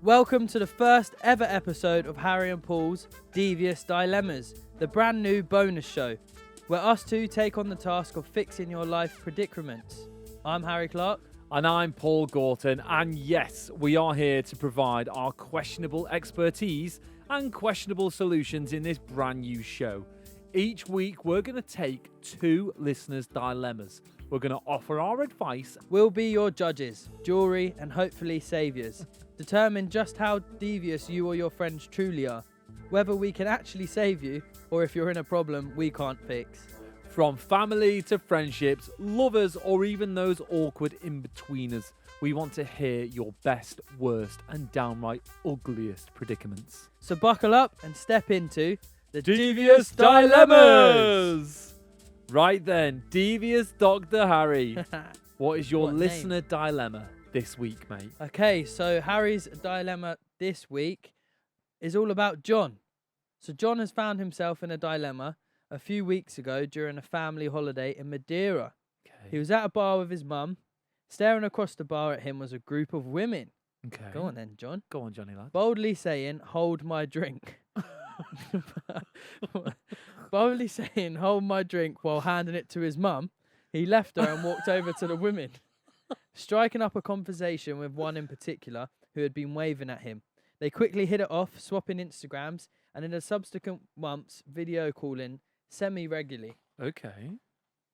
Welcome to the first ever episode of Harry and Paul's Devious Dilemmas, the brand new bonus show, where us two take on the task of fixing your life predicaments. I'm Harry Clark. And I'm Paul Gorton, and yes, we are here to provide our questionable expertise and questionable solutions in this brand new show. Each week, we're going to take two listeners' dilemmas. We're going to offer our advice. We'll be your judges, jury, and hopefully saviours. Determine just how devious you or your friends truly are, whether we can actually save you, or if you're in a problem we can't fix. From family to friendships, lovers, or even those awkward in-betweeners, we want to hear your best, worst, and downright ugliest predicaments. So buckle up and step into the Devious Dilemmas! Right then, Devious Dr. Harry, what is your What listener dilemma this week, mate? Okay, so Harry's dilemma this week is all about John. So John has found himself in a dilemma a few weeks ago during a family holiday in Madeira. Okay. He was at a bar with his mum. Staring across the bar at him was a group of women. Okay. Go on then, John. Go on, Johnny lad. Boldly saying, "Hold my drink." Boldly saying, "Hold my drink," while handing it to his mum, he left her and walked over to the women, striking up a conversation with one in particular who had been waving at him. They quickly hit it off, swapping Instagrams, and in the subsequent months, video calling semi-regularly. Okay.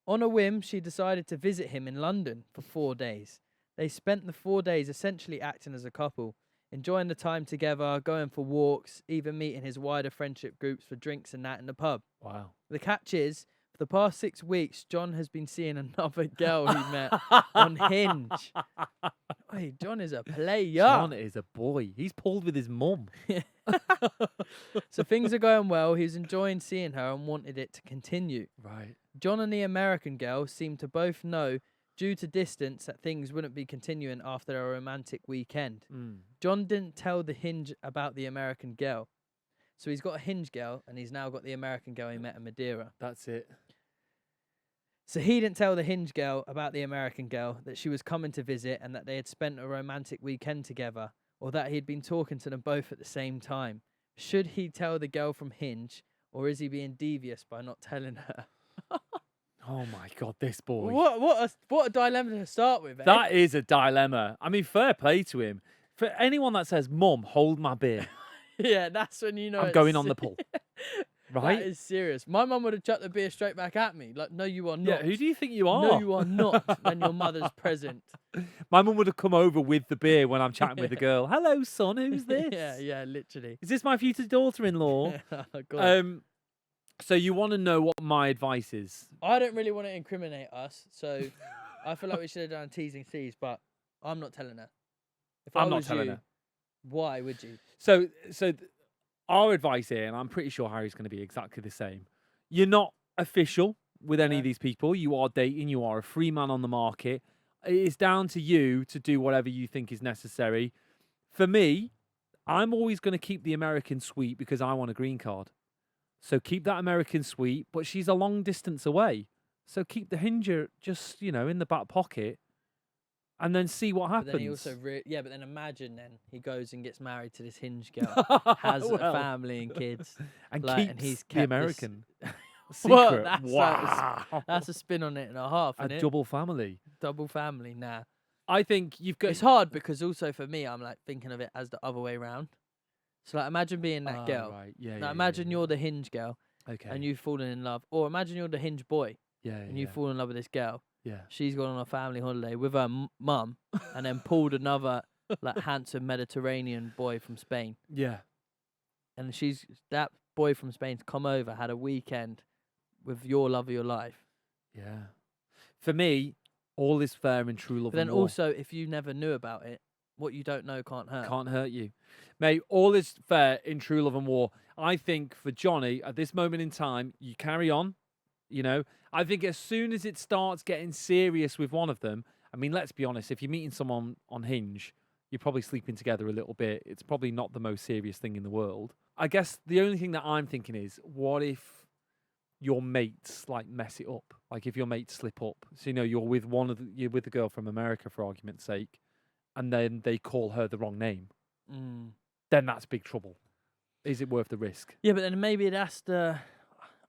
On a whim, she decided to visit him in London for 4 days. They spent the 4 days essentially acting as a couple, enjoying the time together, going for walks, even meeting his wider friendship groups for drinks and that in the pub. Wow. The catch is, for the past 6 weeks, John has been seeing another girl he met on Hinge. Hey, John is a player. John is a boy. He's pulled with his mum. So things are going well. He's enjoying seeing her and wanted it to continue. Right. John and the American girl seem to both know, due to distance, that things wouldn't be continuing after a romantic weekend. John didn't tell the Hinge about the American girl. So he's got a Hinge girl, and he's now got the American girl he met in Madeira. That's it. So he didn't tell the Hinge girl about the American girl, that she was coming to visit and that they had spent a romantic weekend together, or that he'd been talking to them both at the same time. Should he tell the girl from Hinge, or is he being devious by not telling her? Oh my God, this boy. What a dilemma to start with, eh? That is a dilemma. I mean, fair play to him. For anyone that says, "Mum, hold my beer," Yeah, that's when you know I'm it's going on the pull. Right? That is serious. My mum would have chucked the beer straight back at me. Like, no, you are not. Yeah, who do you think you are? No, you are not when your mother's present. My mum would have come over with the beer when I'm chatting with the girl. "Hello, son, who's this? Yeah, literally. Is this my future daughter-in-law?" Oh, God. So you want to know what my advice is? I don't really want to incriminate us, so I feel like we should have done T's and C's, but I'm not telling her. If I I'm not was telling you, her. why would you? So our advice here, and I'm pretty sure Harry's going to be exactly the same. You're not official with any of these people. You are dating. You are a free man on the market. It is down to you to do whatever you think is necessary. For me, I'm always going to keep the American sweet because I want a green card. So keep that American sweet, but she's a long distance away. So keep the Hinger just, in the back pocket and then see what happens. But then he also, but then imagine then he goes and gets married to this Hinge girl, has a family and kids, and and keeps he's the kept American Well, secret. that's a spin on it and a half, A isn't it? double family. Double family, nah. I think you've got... It's hard because also for me, I'm like thinking of it as the other way around. So like, imagine being that girl. Right. Yeah, Now yeah, imagine you're the Hinge girl, okay. and you've fallen in love, or imagine you're the Hinge boy, and you fall in love with this girl. Yeah. She's gone on a family holiday with her mum, and then pulled another like handsome Mediterranean boy from Spain. Yeah. And that boy from Spain's come over, had a weekend with your love of your life. Yeah. For me, all is fair in true love But then and war. also, if you never knew about it, what you don't know can't hurt. Can't hurt you. Mate, all is fair in true love and war. I think for Johnny, at this moment in time, you carry on, I think as soon as it starts getting serious with one of them, I mean, let's be honest, if you're meeting someone on Hinge, you're probably sleeping together a little bit. It's probably not the most serious thing in the world. I guess the only thing that I'm thinking is, what if your mates mess it up? Like if your mates slip up, so you're with you're with the girl from America for argument's sake, and then they call her the wrong name, Mm. then that's big trouble. Is it worth the risk? Yeah, but then maybe that's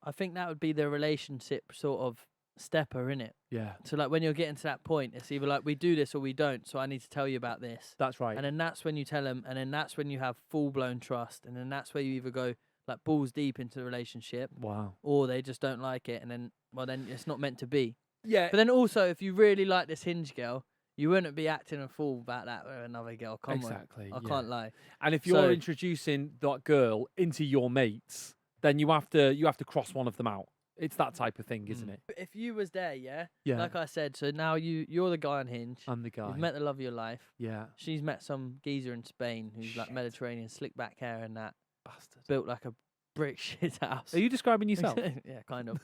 I think that would be the relationship sort of stepper, innit? Yeah, So like when you're getting to that point, it's either like we do this or we don't. So I need to tell you about this, that's right. and then that's when you tell them, and then that's when you have full blown trust, and then that's where you either go like balls deep into the relationship, Wow. or they just don't like it, and then then it's not meant to be. Yeah. But then also, if you really like this Hinge girl, you wouldn't be acting a fool about that with another girl. Come Exactly. on, I yeah. can't lie. And if you're So- introducing that girl into your mates, then you have to cross one of them out. It's that type of thing, isn't it? If you was there, yeah, Yeah. like I said, so now you're the guy on Hinge. I'm the guy. You've met the love of your life. Yeah. She's met some geezer in Spain who's like Shit. Mediterranean, slick back hair and that, Bastard. built like a brick shit house. Are you describing yourself? Yeah, kind of.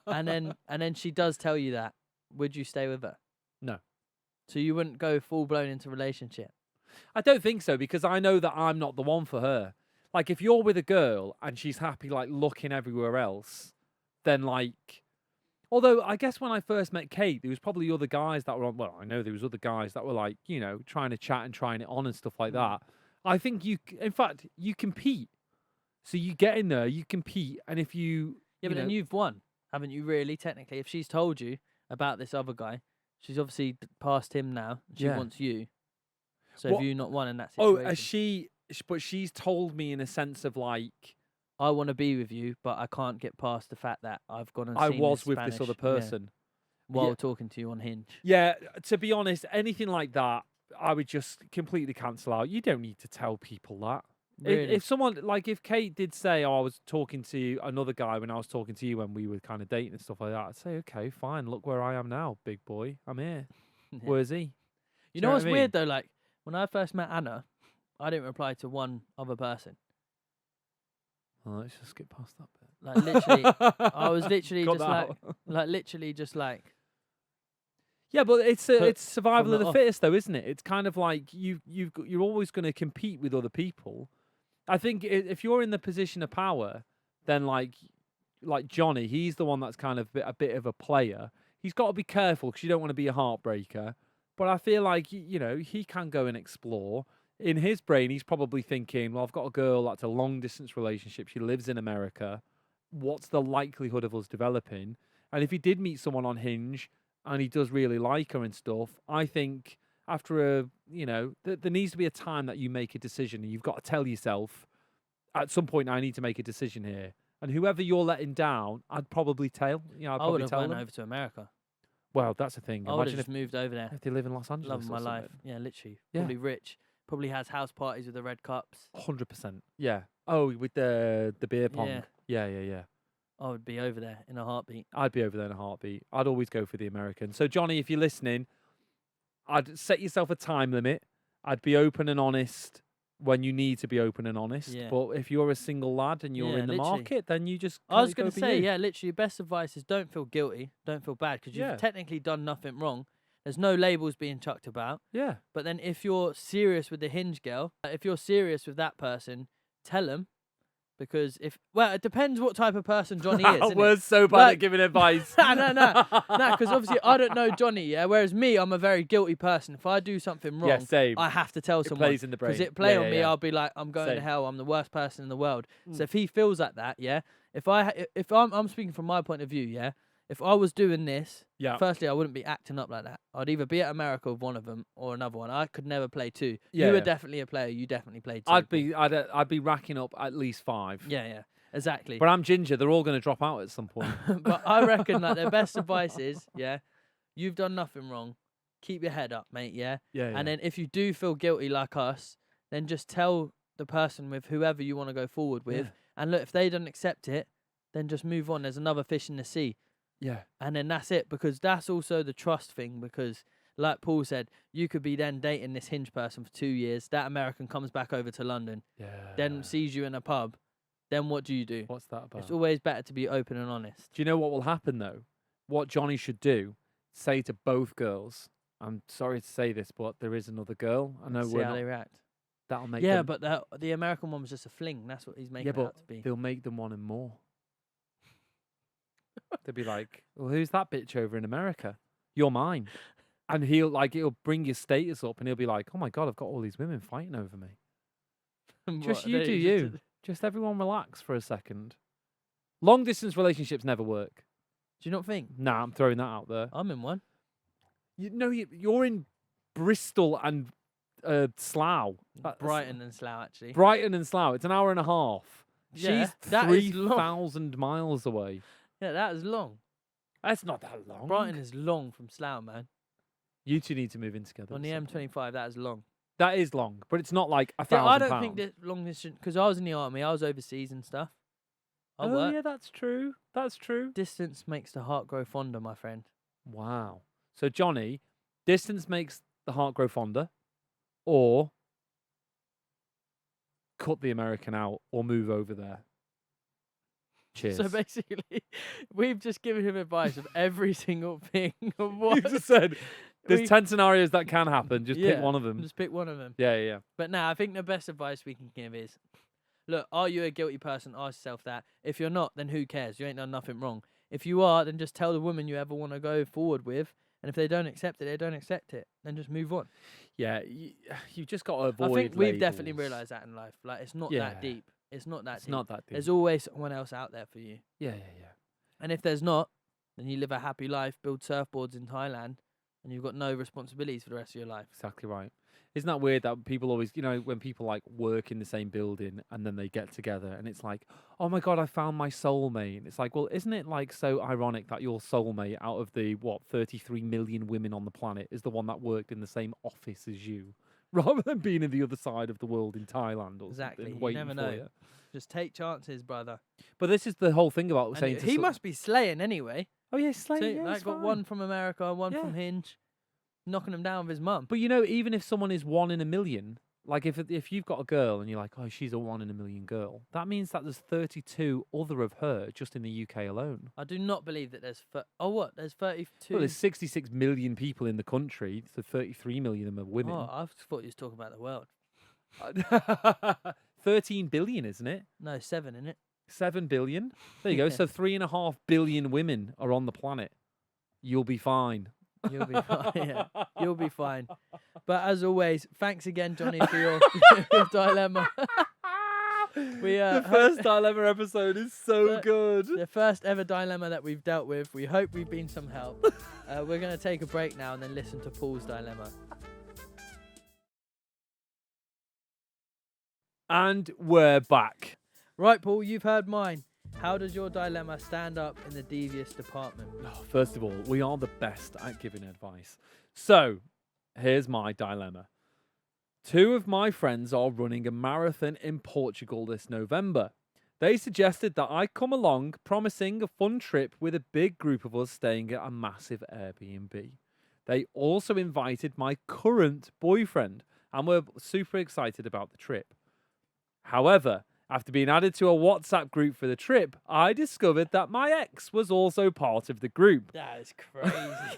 and then she does tell you that. Would you stay with her? No. So you wouldn't go full blown into relationship. I don't think so, because I know that I'm not the one for her. Like, if you're with a girl and she's happy, like, looking everywhere else, then, like... Although, I guess when I first met Kate, there was probably other guys that were on... Well, I know there was other guys that were, like, you know, trying to chat and trying it on and stuff like that. I think in fact, you compete. So you get in there, you compete, and if you... Yeah, but then you've won, haven't you, really, technically? If she's told you about this other guy, she's obviously passed him now. She Yeah. wants you. So What- have you not won in that Oh, situation? but she's told me in a sense of, like... I want to be with you, but I can't get past the fact that I've gone and I seen was this with Spanish, this other person. while Yeah. talking to you on Hinge. Yeah, to be honest, anything like that, I would just completely cancel out. You don't need to tell people that. Really? If someone, like if Kate did say, oh, I was talking to another guy when I was talking to you when we were kind of dating and stuff like that, I'd say, okay, fine, look where I am now, big boy. I'm here. Yeah. Where's he? You you know know what what's I mean? weird though? Like when I first met Anna, I didn't reply to one other person. Well, let's just skip past that bit. Like literally, I was literally Got just that like, out. literally just like. Yeah, but it's Put survival from of the the off. fittest, though, isn't it? It's kind of like you're always going to compete with other people. I think if you're in the position of power, then like Johnny, he's the one that's kind of a bit of a player. He's got to be careful because you don't want to be a heartbreaker. But I feel like he can go and explore. In his brain, he's probably thinking, well, I've got a girl that's a long distance relationship. She lives in America. What's the likelihood of us developing? And if he did meet someone on Hinge and he does really like her and stuff, I think after there needs to be a time that you make a decision, and you've got to tell yourself, at some point, I need to make a decision here. And whoever you're letting down, I'd probably tell. I'd I would probably have tell went them. over to America. Well, that's the thing. I would have Imagine just moved over there. if they live in Los Angeles. Loving or my life. something. Yeah, literally. Yeah. Probably rich. Probably has house parties with the red cups. 100%. Yeah. Oh, with the beer pong. Yeah. Yeah. I would be over there in a heartbeat. I'd be over there in a heartbeat. I'd always go for the American. So, Johnny, if you're listening, I'd set yourself a time limit. I'd be open and honest when you need to be open and honest. Yeah. But if you're a single lad and you're Yeah, in the literally. market, then you just I was going going to say, yeah, literally, best advice is don't feel guilty. Don't feel bad because you've Yeah. technically done nothing wrong. There's no labels being chucked about. Yeah. But then if you're serious with the Hinge girl, if you're serious with that person, tell them. Because it depends what type of person Johnny is. Innit? We're so bad Like- at giving advice. No, because obviously I don't know Johnny, yeah. Whereas me, I'm a very guilty person. If I do something wrong, Yeah, same. I have to tell It someone. plays in the brain. Because it play Yeah, on yeah, me, yeah. I'll be like, I'm going to Same. hell. I'm the worst person in the world. Mm. So if he feels like that, yeah. If I'm speaking from my point of view, yeah. If I was doing this, Yeah. firstly, I wouldn't be acting up like that. I'd either be at America with one of them or another one. I could never play two. Yeah, You were yeah. definitely a player. You definitely played two. I'd be racking up at least 5. Yeah, exactly. But I'm ginger. They're all going to drop out at some point. But I reckon like the best advice is, yeah, you've done nothing wrong. Keep your head up, mate. Yeah. Yeah. And then if you do feel guilty like us, then just tell the person with whoever you want to go forward with. Yeah. And look, if they don't accept it, then just move on. There's another fish in the sea. Yeah. And then that's it, because that's also the trust thing. Because like Paul said, you could be then dating this Hinge person for 2 years. That American comes back over to London, Yeah. then sees you in a pub. Then what do you do? What's that about? It's always better to be open and honest. Do you know what will happen though? What Johnny should do, say to both girls, I'm sorry to say this, but there is another girl. I know See we're how not, they react. that'll make Yeah, them, but the American one was just a fling. That's what he's making it but out to be. they'll make them want him more. They'll be like, well, who's that bitch over in America? You're mine. And it'll bring your status up, and he'll be like, "Oh my god, I've got all these women fighting over me." Just What, you they do just- you. Just everyone relax for a second. Long distance relationships never work. Do you not think? Nah, I'm throwing that out there. I'm in one. You're in Bristol and Slough. Brighton and Slough, actually. Brighton and Slough. It's an hour and a half. Yeah, She's that is long. 3,000 miles away. Yeah, that is long. That's not that long. Brighton is long from Slough, man. You two need to move in together. On at the some point. M25, that is long. That is long, but it's not like Yeah, 1,000 I don't pounds. think that long distance, because I was in the army, I was overseas and stuff. I Oh worked. yeah, that's true. That's true. Distance makes the heart grow fonder, my friend. Wow. So Johnny, distance makes the heart grow fonder, or cut the American out, or move over there. Cheers. So basically, we've just given him advice of every single thing of You what. just said there's we- 10 scenarios that can happen. Just pick Yeah, one of them. Just pick one of them. Yeah, yeah. But now, I think the best advice we can give is, look, are you a guilty person? Ask yourself that. If you're not, then who cares? You ain't done nothing wrong. If you are, then just tell the woman you ever want to go forward with. And if they don't accept it, they don't accept it. Then just move on. Yeah, you've just got to avoid. I think we've definitely labels. realised that in life. Like, it's not Yeah. that deep. It's not that It's deep. not that deep. There's always someone else out there for you. Yeah, yeah, yeah. And if there's not, then you live a happy life, build surfboards in Thailand, and you've got no responsibilities for the rest of your life. Exactly right. Isn't that weird that people always, when people like work in the same building and then they get together and it's like, oh my God, I found my soulmate. And it's like, well, isn't it like so ironic that your soulmate out of the, 33 million women on the planet is the one that worked in the same office as you rather than being in the other side of the world in Thailand or Exactly. something, You waiting never for know. you. Just take chances, brother. But this is the whole thing about And saying he must be slaying anyway. oh yeah, slay, So, yeah, like, it's got fine. one from America, one Yeah. from Hinge, knocking him down with his mum. But even if someone is 1 in a million, like if you've got a girl and you're like, oh, she's a 1 in a million girl, that means that there's 32 other of her just in the UK alone. I do not believe that there's... There's 32... Well, there's 66 million people in the country, so 33 million of them are women. Oh, I thought you was talking about the world. 13 billion, isn't it? No, 7, innit? 7 billion. There you go. So 3.5 billion women are on the planet. You'll be fine. You'll be fine. Yeah, you'll be fine. But as always, thanks again, Johnny, for your, your dilemma. The first dilemma episode is so good. The first ever dilemma that we've dealt with. We hope we've been some help. We're going to take a break now and then listen to Paul's dilemma. And we're back. Right, Paul, you've heard mine. How does your dilemma stand up in the devious department? First of all, we are the best at giving advice. So, here's my dilemma. 2 of my friends are running a marathon in Portugal this November. They suggested that I come along, promising a fun trip with a big group of us staying at a massive Airbnb. They also invited my current boyfriend and were super excited about the trip. However, after being added to a WhatsApp group for the trip, I discovered that my ex was also part of the group. That is crazy.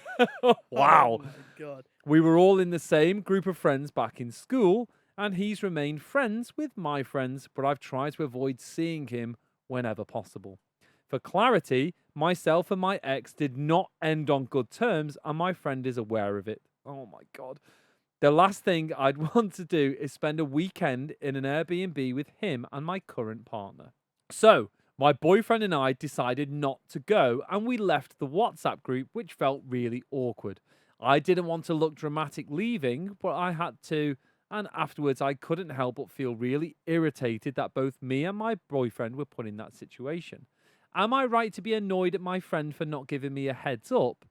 Wow. Oh my God. We were all in the same group of friends back in school, and he's remained friends with my friends, but I've tried to avoid seeing him whenever possible. For clarity, myself and my ex did not end on good terms, and my friend is aware of it. Oh my God. The last thing I'd want to do is spend a weekend in an Airbnb with him and my current partner. So, my boyfriend and I decided not to go, and we left the WhatsApp group, which felt really awkward. I didn't want to look dramatic leaving, but I had to, and afterwards I couldn't help but feel really irritated that both me and my boyfriend were put in that situation. Am I right to be annoyed at my friend for not giving me a heads up?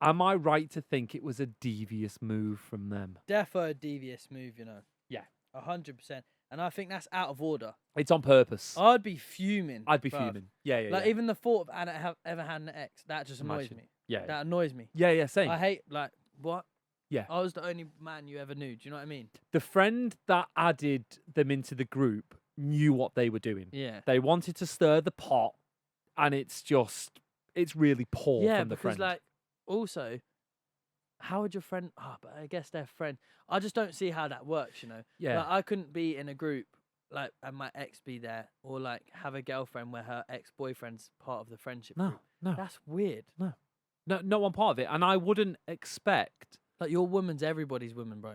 Am I right to think it was a devious move from them? Defo a devious move, you know. Yeah. 100%. And I think that's out of order. It's on purpose. I'd be fuming. I'd be bruv. fuming. Yeah, yeah, Like, yeah. even the thought of ever had an ex, that just annoys Imagine. me. Yeah, That annoys me. yeah, same. I hate, like, what? Yeah. I was the only man you ever knew. Do you know what I mean? The friend that added them into the group knew what they were doing. Yeah. They wanted to stir the pot, and it's really poor Yeah, from the because, friend. like, also, how would your friend... but I guess they're friend. I just don't see how that works, you know? Yeah. Like, I couldn't be in a group, like, and my ex be there, or, like, have a girlfriend where her ex-boyfriend's part of the friendship No, group. no. That's weird. No, not one part of it. And I wouldn't expect, Like your woman's everybody's woman, bro.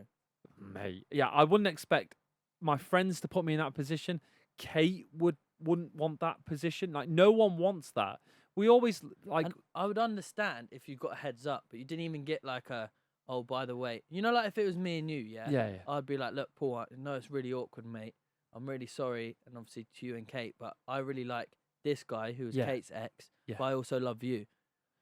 Mate, yeah, I wouldn't expect my friends to put me in that position. Kate wouldn't want that position. Like, no one wants that. We always like. And I would understand if you got a heads up, but you didn't even get like a, oh, by the way, you know, like if it was me and you, Yeah. I'd be like, look, Paul, I know it's really awkward, mate. I'm really sorry, and obviously to you and Kate, but I really like this guy who was Yeah. Kate's ex, Yeah. but I also love you.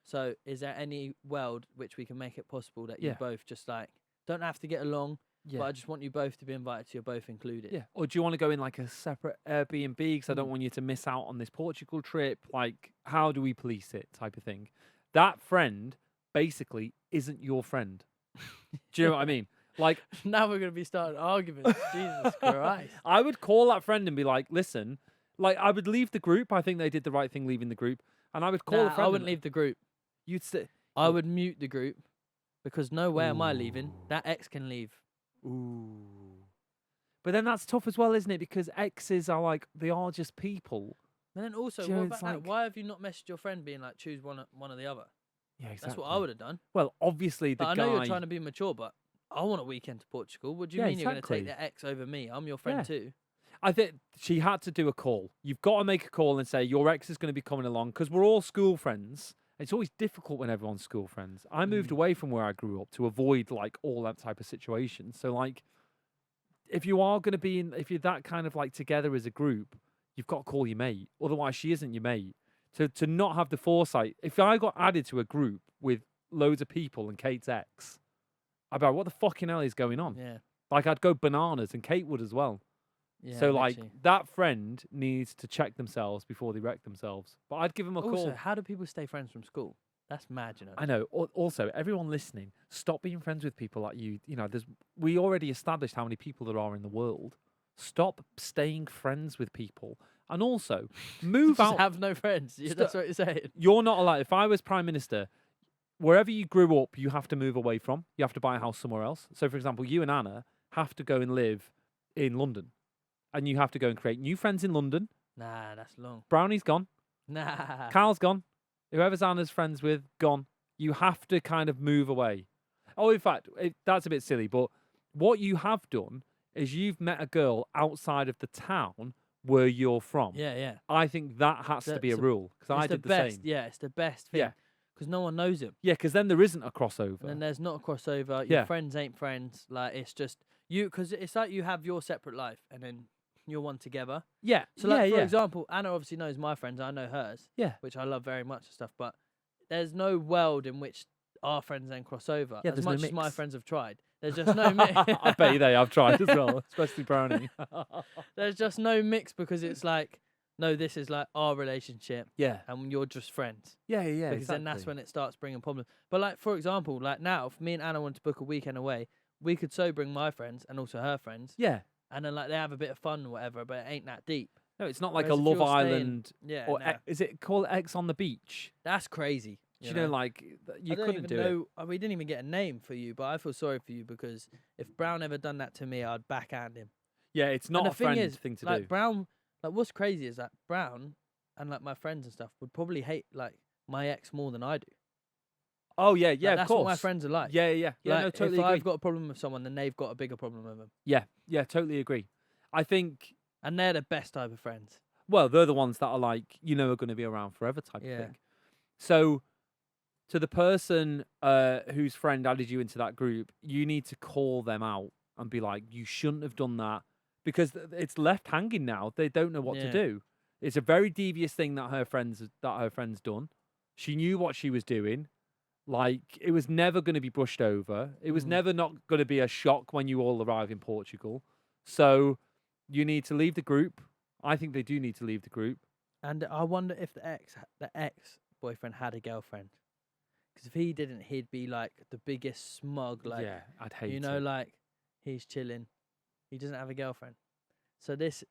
So is there any world which we can make it possible that you Yeah. both just like don't have to get along, Yeah. but I just want you both to be invited, so you're both included. Yeah. Or do you want to go in like a separate Airbnb because I don't Mm. want you to miss out on this Portugal trip? Like, how do we police it? Type of thing. That friend basically isn't your friend. Do you know what I mean? Like, Now we're gonna be starting arguments. Jesus Christ. I would call that friend and be like, listen, like, I would leave the group. I think they did the right thing leaving the group. And I would call Nah, a friend. I wouldn't leave the group. You'd say, I would mute the group because no way am I leaving. Ooh. That ex can leave. ooh. But then that's tough as well, isn't it? Because exes are like, they are just people. And then also, Do you know, what it's about that? like- Why have you not messaged your friend being like, choose one or the other? Yeah, exactly. That's what I would have done. Well, obviously, the But I guy. know you're trying to be mature, but I want a weekend to Portugal. What do you Yeah, mean you're going to take exactly. the ex over me? I'm your friend Yeah. too. I think she had to do a call. You've got to make a call and say your ex is going to be coming along because we're all school friends. It's always difficult when everyone's school friends. I moved away from where I grew up to avoid like all that type of situation. So like, if you are going to be in, if you're that kind of like together as a group, you've got to call your mate. Otherwise, she isn't your mate. To not have the foresight. If I got added to a group with loads of people and Kate's ex, I'd be like, what the fucking hell is going on? Yeah. Like, I'd go bananas, and Kate would as well. Yeah. So like literally. that friend needs to check themselves before they wreck themselves. But I'd give them a Also, call. how do people stay friends from school? That's mad, you know. I know. Also, everyone listening, stop being friends with people like you. You know, we already established how many people there are in the world. Stop staying friends with people, and also move Just out. have no friends. Yeah, that's what you're saying. You're not allowed. If I was prime minister, wherever you grew up, you have to move away from. You have to buy a house somewhere else. So, for example, you and Anna have to go and live in London, and you have to go and create new friends in London. Nah, that's long. Brownie's gone. Nah. Carl's gone. Whoever's Anna's friends with, gone. You have to kind of move away. Oh, in fact, that's a bit silly, but what you have done is you've met a girl outside of the town where you're from. Yeah. I think that has to be a It's a- rule because I It's the did the best. same. Yeah, it's the best thing. Yeah. Because no one knows him. Yeah, because then there isn't a crossover. And then there's not a crossover. Yeah. Your friends ain't friends. Like, it's just you, because it's like you have your separate life and then you're one together. Yeah. So, like, for yeah. example, Anna obviously knows my friends. I know hers. Yeah. Which I love very much and stuff. But there's no world in which our friends then cross over. Yeah, as there's no much as my mix. friends have tried. There's just no mix. I bet you they have tried as well, especially Brownie. There's just no mix because it's like, no, this is like our relationship Yeah. and you're just friends. Yeah. Because then that's when it starts bringing problems. But like, for example, like now, if me and Anna want to book a weekend away, we could so bring my friends and also her friends, Yeah. and then like they have a bit of fun or whatever, but it ain't that deep. No, it's not like Whereas a if Love you're staying- Island Yeah, or nah, is it called X on the Beach? that's crazy. Do you know, like you I don't couldn't even do it. know. We didn't even get a name for you, but I feel sorry for you because if Brown ever done that to me, I'd backhand him. Yeah, it's not and a the thing friend is, thing to like do. Brown, like what's crazy is that Brown and like my friends and stuff would probably hate like my ex more than I do. Oh yeah, Like, yeah, of that's course. what my friends are like. Yeah. Like, No, totally if agree. I've got a problem with someone, then they've got a bigger problem with them, Yeah, totally agree. I think, and they're the best type of friends. well, they're the ones that are like, are going to be around forever type of Yeah. thing. So, to the person whose friend added you into that group, you need to call them out and be like, you shouldn't have done that because it's left hanging now. They don't know what to Yeah. do. It's a very devious thing that her friends done. She knew what she was doing. Like, it was never going to be brushed over. It was never not going to be a shock when you all arrive in Portugal. So you need to leave the group. I think they do need to leave the group. And I wonder if the ex boyfriend had a girlfriend, because if he didn't, he'd be like the biggest smug. Like, yeah, I'd hate you know, it. like he's chilling. He doesn't have a girlfriend. So that's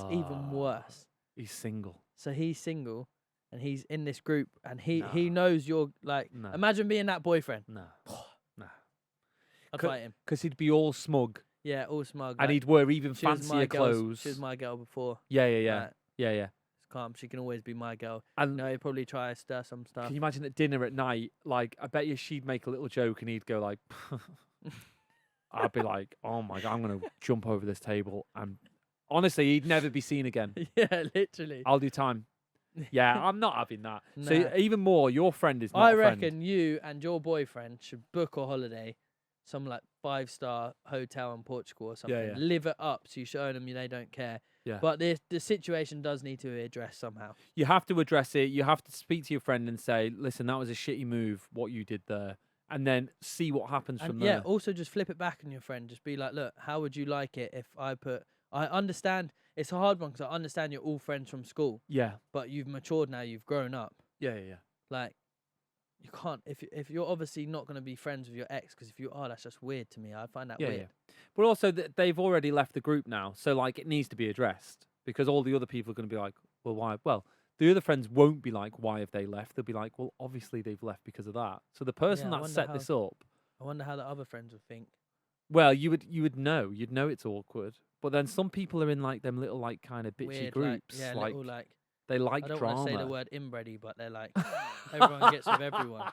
even worse. He's single. So he's single and he's in this group and he No. knows you're like, No. imagine being that boyfriend. No. No. I'd Co- fight him. Because he'd be all smug Yeah, all smug. and like, he'd wear even she was fancier my girl's- clothes. She was my girl before. Yeah. Like, Yeah. it's calm. She can always be my girl. And No, he'd probably try to stir some stuff. can you imagine at dinner at night? Like, I bet you she'd make a little joke and he'd go like, I'd be like, oh my God, I'm going to jump over this table. And honestly, he'd never be seen again. Yeah, literally. I'll do time. Yeah, I'm not having that. Nah. So even more, your friend is not I a friend. reckon you and your boyfriend should book a holiday, some like 5-star hotel in Portugal or something. yeah. Live it up so you show them they don't care. Yeah. But the situation does need to be addressed somehow. You have to address it. You have to speak to your friend and say, listen, that was a shitty move, what you did there. And then see what happens from And there. yeah, also just flip it back on your friend. Just be like, look, how would you like it if I understand, it's a hard one because I understand you're all friends from school, Yeah. but you've matured now, you've grown up. Yeah. Like, you can't, if you're obviously not going to be friends with your ex, because if you are, that's just weird to me. I find that weird. Yeah. But also, they've already left the group now. So, like, it needs to be addressed because all the other people are going to be like, well, why? Well, the other friends won't be like, why have they left? They'll be like, well, obviously they've left because of that. So the person I that wonder set this up, I wonder how the other friends would think. well, you would know. You'd know it's awkward. But then some people are in like them little like kind of bitchy Weird, groups. like, Like, little, like, they like I don't drama. want to say the word inbreedy, but they're like, everyone gets with everyone.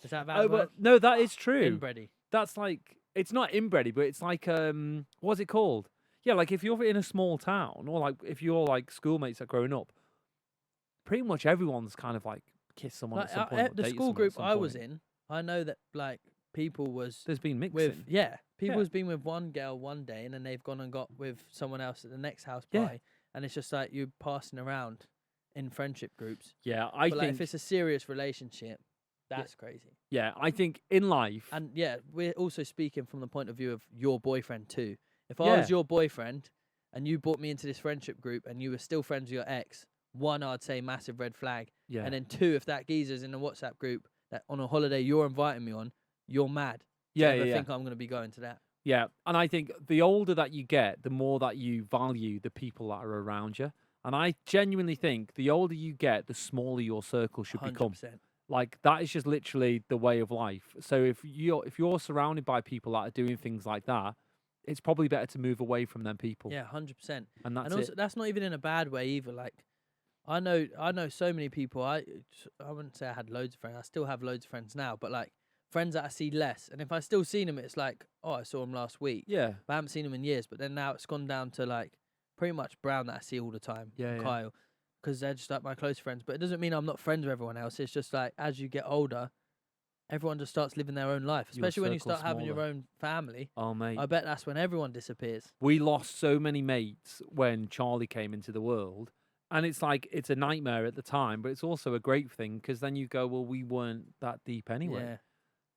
Is that a bad Oh, word? but no, that is true. Inbreedy. That's like, it's not inbreedy, but it's like, what's it called? Yeah, like if you're in a small town or like if you're like schoolmates that are growing up, pretty much everyone's kind of like kissed someone Like, at some point. at or the dated school someone at group some I was point. in, I know that like people was There's been mixing. with people Yeah. has been with one girl one day and then they've gone and got with someone else at the next house Yeah. by, and it's just like you passing around in friendship groups. Yeah, I But like, think. if it's a serious relationship, that's crazy. Yeah, I think in life. And yeah, we're also speaking from the point of view of your boyfriend too. If I Yeah. was your boyfriend and you brought me into this friendship group and you were still friends with your ex, one, I'd say massive red flag. Yeah. And then two, if that geezer's in a WhatsApp group that on a holiday you're inviting me on, you're mad. To Yeah, ever yeah. think I'm going to be going to that. Yeah, and I think the older that you get, the more that you value the people that are around you. And I genuinely think the older you get, the smaller your circle should become. 100%. Like that is just literally the way of life. So if you're surrounded by people that are doing things like that, it's probably better to move away from them people. Yeah, 100%. And that's And also, it. that's not even in a bad way either. Like, I know so many people. I wouldn't say I had loads of friends. I still have loads of friends now, but like friends that I see less. And if I still see them, it's like, oh, I saw them last week. Yeah. But I haven't seen them in years. But then now it's gone down to like pretty much Brown that I see all the time. Yeah, and yeah. Kyle, because they're just like my close friends. But it doesn't mean I'm not friends with everyone else. It's just like as you get older, everyone just starts living their own life. Your Especially when you circle's start having your smaller. own family. Oh mate. I bet that's when everyone disappears. We lost so many mates when Charlie came into the world. And it's like, it's a nightmare at the time, but it's also a great thing because then you go, well, we weren't that deep anyway. Yeah.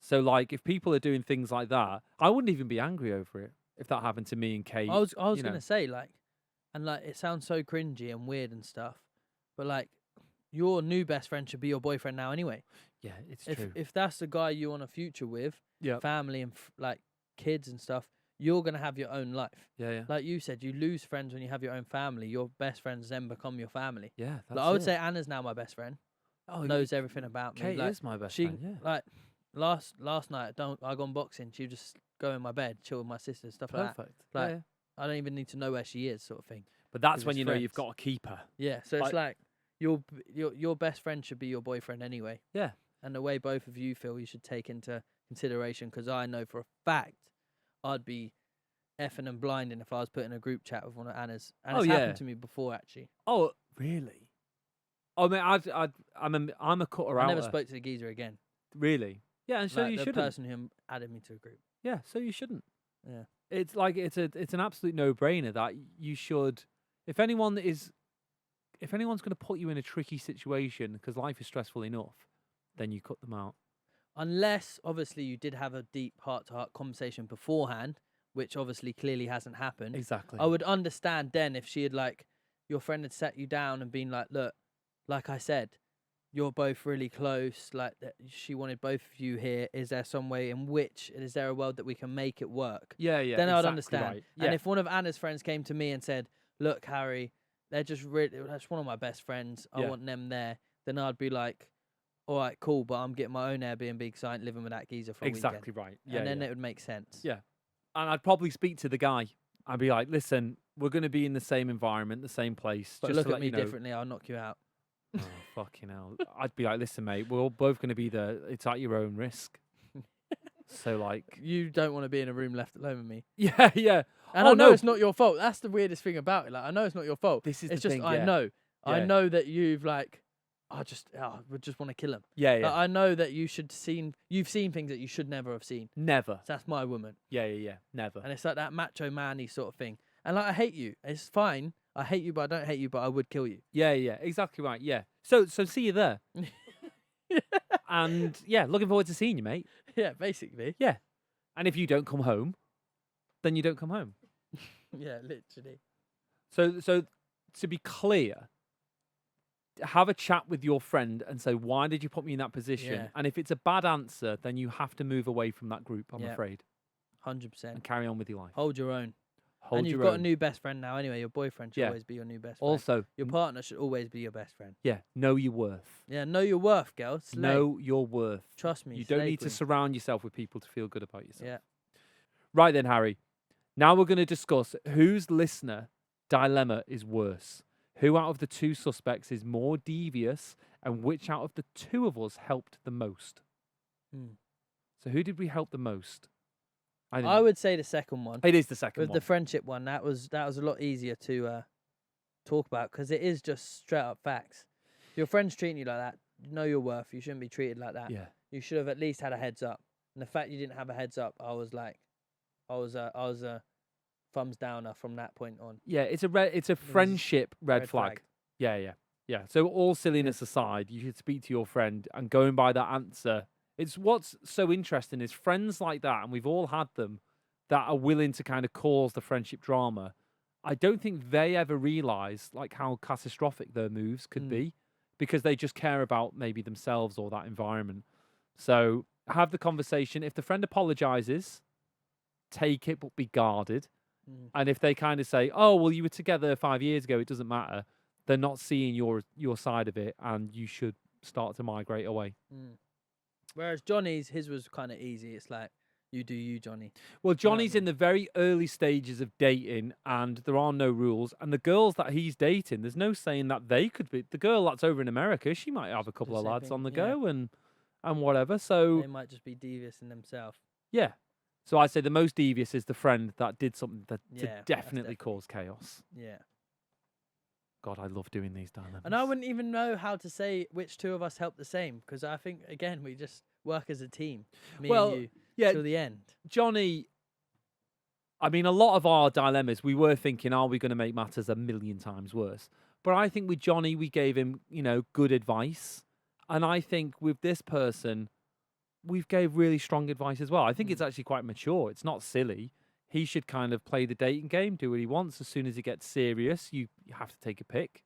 So, like, if people are doing things like that, I wouldn't even be angry over it if that happened to me and Kate. I was you gonna know. say like, and like it sounds so cringy and weird and stuff, but like your new best friend should be your boyfriend now anyway. Yeah, it's If true. if that's the guy you want a future with, Yeah, family and like kids and stuff, you're gonna have your own life. yeah. Like you said, you lose friends when you have your own family. Your best friends then become your family. Yeah, that's Like I would it. say Anna's now my best friend. Oh, Knows everything about me. Kate Like, is my best she friend, yeah. like last night I gone boxing. She would just go in my bed, chill with my sister, stuff like that. Perfect. Like, yeah. I don't even need to know where she is, sort of thing. But that's 'cause when it's you know you've friends. got to keep her. Yeah, so it's like your best friend should be your boyfriend anyway. Yeah. And the way both of you feel, you should take into consideration. Because I know for a fact, I'd be effing and blinding if I was put in a group chat with one of Anna's. And Oh, it's yeah. happened to me before actually. Oh, really? Oh, man, I'm a cutter I out. never spoke to the geezer again. Really? Yeah, and so Like, you the shouldn't. person who added me to a group. Yeah, so you shouldn't. Yeah. It's like it's an absolute no-brainer that you should. If anyone's going to put you in a tricky situation because life is stressful enough, then you cut them out. Unless obviously you did have a deep heart-to-heart conversation beforehand, which obviously clearly hasn't happened. Exactly. I would understand then if she had like your friend had sat you down and been like, look, like I said, you're both really close. Like she wanted both of you here. Is there some way in which is there a world that we can make it work? Yeah, yeah. Then I would exactly understand. Right. And Yeah. if one of Anna's friends came to me and said, look, Harry, that's one of my best friends. I Yeah. want them there. Then I'd be like, all right, cool, but I'm getting my own Airbnb because I ain't living with that geezer for a Exactly weekend. right. Yeah, And then yeah. it would make sense. Yeah. And I'd probably speak to the guy. I'd be like, listen, we're going to be in the same environment, the same place. But just look to at let me you know. differently. I'll knock you out. Oh, fucking hell. I'd be like, listen, mate, we're all both going to be there. It's at your own risk. So, like... You don't want to be in a room left alone with me. Yeah, yeah. And Oh, I know no. it's not your fault. That's the weirdest thing about it. Like, I know it's not your fault. This is it's the just thing, I yeah. know. I Yeah. know that you've like, would just want to kill him. Yeah, Like, yeah. I know that you've seen things that you should never have seen. Never. So that's my woman. Yeah, yeah, yeah. Never. And it's like that macho man-y sort of thing. And like, I hate you. It's fine. I hate you, but I don't hate you, but I would kill you. Yeah, yeah. Exactly right. Yeah. So see you there. And yeah, looking forward to seeing you, mate. Yeah, basically. Yeah. And if you don't come home, then you don't come home. Yeah, literally. So to be clear, have a chat with your friend and say, why did you put me in that position? Yeah. And if it's a bad answer, then you have to move away from that group, I'm Yeah. afraid, 100%. and carry on with your life. Hold your own. Hold and you've your got own. a new best friend now anyway. Your boyfriend should Yeah. always be your new best friend. Also, Your partner should always be your best friend. yeah, know your worth. Yeah, know your worth, girl. Slay. Know your worth. Trust me. You don't slay need to queen. surround yourself with people to feel good about yourself. Yeah. Right then, Harry. Now we're going to discuss whose listener dilemma is worse. Who out of the two suspects is more devious, and which out of the two of us helped the most? So who did we help the most? I would say the second one. It is the second With one. the friendship one, that was a lot easier to talk about because it is just straight up facts. If your friend's treating you like that, know your worth. You shouldn't be treated like that. Yeah. You should have at least had a heads up. And the fact you didn't have a heads up, I was a thumbs downer from that point on. Yeah, it's a friendship red flag. Yeah. So all silliness aside, you should speak to your friend, and going by that answer, it's what's so interesting is friends like that, and we've all had them, that are willing to kind of cause the friendship drama. I don't think they ever realise like how catastrophic their moves could be, because they just care about maybe themselves or that environment. So have the conversation. If the friend apologises, take it, but be guarded. And if they kind of say, "Oh, well, you were together 5 years ago, it doesn't matter," they're not seeing your side of it, and you should start to migrate away. Whereas Johnny's, his was kind of easy. It's like, you do you, Johnny. Well, Johnny's in the very early stages of dating, and there are no rules. And the girls that he's dating, there's no saying that they could be. The girl that's over in America, she might have a couple of same lads thing, on the yeah. go and whatever. So They might just be devious in themselves. yeah. So I'd say the most devious is the friend that did something that Yeah, to that's definitely cause chaos. Yeah. God, I love doing these dilemmas. And I wouldn't even know how to say which two of us helped the same, because I think, again, we just work as a team. Me Well, and you. yeah, Till the end. Johnny, I mean, a lot of our dilemmas, we were thinking, are we going to make matters a million times worse? But I think with Johnny, we gave him, good advice. And I think with this person, we've gave really strong advice as well. I think it's actually quite mature. It's not silly. He should kind of play the dating game, do what he wants. As soon as it gets serious, you have to take a pick,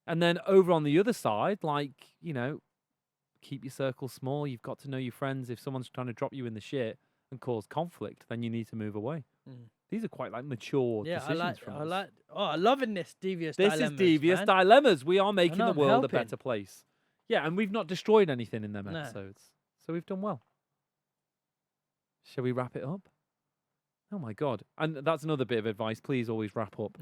And then over on the other side, keep your circle small. You've got to know your friends. If someone's trying to drop you in the shit and cause conflict, then you need to move away. These are quite mature decisions from us. I'm loving this Devious This Dilemmas, is Devious man. Dilemmas. We are making know, the I'm world a helping. better place. Yeah, and we've not destroyed anything in them No. episodes. So we've done well. Shall we wrap it up? Oh my God. And that's another bit of advice. Please always wrap up.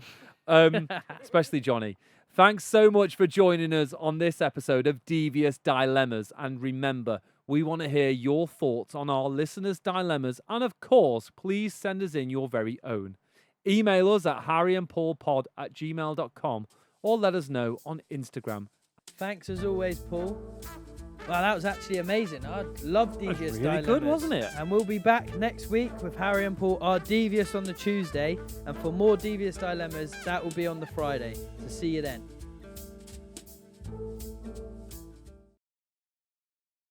Especially Johnny. Thanks so much for joining us on this episode of Devious Dilemmas. And remember, we want to hear your thoughts on our listeners' dilemmas. And of course, please send us in your very own. Email us at harryandpaulpod@gmail.com or let us know on Instagram. Thanks as always, Paul. Wow, that was actually amazing. I love Devious really Dilemmas. good, wasn't it? And we'll be back next week with Harry and Paul are Devious on the Tuesday. And for more Devious Dilemmas, that will be on the Friday. So see you then.